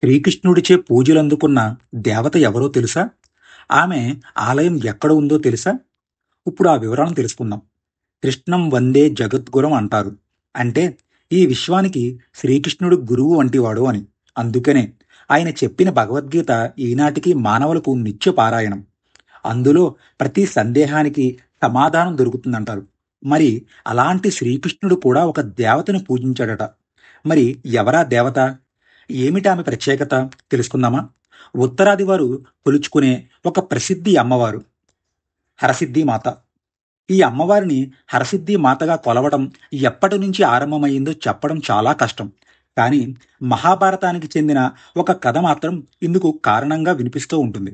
శ్రీకృష్ణుడిచే పూజలందుకున్న దేవత ఎవరో తెలుసా? ఆమె ఆలయం ఎక్కడ ఉందో తెలుసా? ఇప్పుడు ఆ వివరాలను తెలుసుకుందాం. కృష్ణం వందే జగద్గురం అంటారు. అంటే ఈ విశ్వానికి శ్రీకృష్ణుడు గురువు వంటివాడు అని. అందుకనే ఆయన చెప్పిన భగవద్గీత ఈనాటికి మానవులకు నిత్య పారాయణం. అందులో ప్రతి సందేహానికి సమాధానం దొరుకుతుందంటారు. మరి అలాంటి శ్రీకృష్ణుడు కూడా ఒక దేవతను పూజించాడట. మరి ఎవరా దేవత? ఏమిటి ఆమె ప్రత్యేకత? తెలుసుకుందామా? ఉత్తరాది వారు కొలుచుకునే ఒక ప్రసిద్ధి అమ్మవారు హరసిద్ధి మాత. ఈ అమ్మవారిని హరసిద్ధి మాతగా కొలవడం ఎప్పటి నుంచి ఆరంభమైందో చెప్పడం చాలా కష్టం. కానీ మహాభారతానికి చెందిన ఒక కథ మాత్రం ఇందుకు కారణంగా వినిపిస్తూ ఉంటుంది.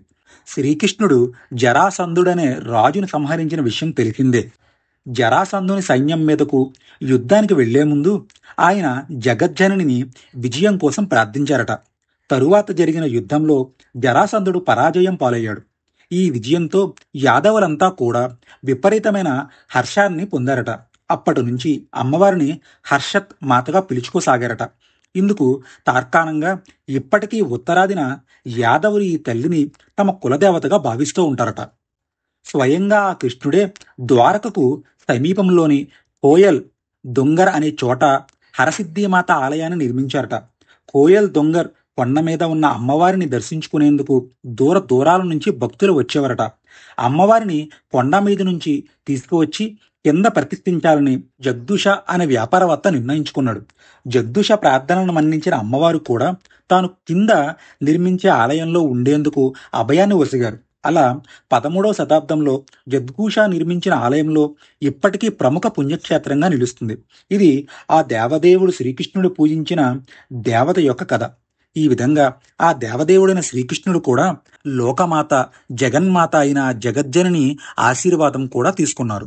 శ్రీకృష్ణుడు జరాసంధుడనే రాజును సంహరించిన విషయం తెలిసిందే. జరాసంధుని సైన్యం మీదకు యుద్ధానికి వెళ్లే ముందు ఆయన జగజ్జననిని విజయం కోసం ప్రార్థించారట. తరువాత జరిగిన యుద్ధంలో జరాసంధుడు పరాజయం పాలయ్యాడు. ఈ విజయంతో యాదవులంతా కూడా విపరీతమైన హర్షాన్ని పొందారట. అప్పటి నుంచి అమ్మవారిని హర్షత్ మాతగా పిలుచుకోసాగారట. ఇందుకు తార్కాణంగా ఇప్పటికీ ఉత్తరాదిన యాదవులు ఈ తల్లిని తమ కులదేవతగా భావిస్తూ ఉంటారట. స్వయంగా ఆ కృష్ణుడే ద్వారకకు సమీపంలోని కోయల్ దొంగర్ అనే చోట హరసిద్ధిమాత ఆలయాన్ని నిర్మించారట. కోయల్ దొంగర్ కొండ మీద ఉన్న అమ్మవారిని దర్శించుకునేందుకు దూర దూరాల నుంచి భక్తులు వచ్చేవారట. అమ్మవారిని కొండ మీద నుంచి తీసుకువచ్చి కింద ప్రతిష్ఠించాలని జగదూష అనే వ్యాపారవేత్త నిర్ణయించుకున్నాడు. జగదూష ప్రార్థనలను మన్నించిన అమ్మవారు కూడా తాను కింద నిర్మించే ఆలయంలో ఉండేందుకు అభయాన్ని ఒసగారు. అలా 13వ శతాబ్దంలో జగదూష నిర్మించిన ఆలయంలో ఇప్పటికీ ప్రముఖ పుణ్యక్షేత్రంగా నిలుస్తుంది. ఇది ఆ దేవదేవుడు శ్రీకృష్ణుడు పూజించిన దేవత యొక్క కథ. ఈ విధంగా ఆ దేవదేవుడైన శ్రీకృష్ణుడు కూడా లోకమాత జగన్మాత అయిన జగజ్జనని ఆశీర్వాదం కూడా తీసుకున్నారు.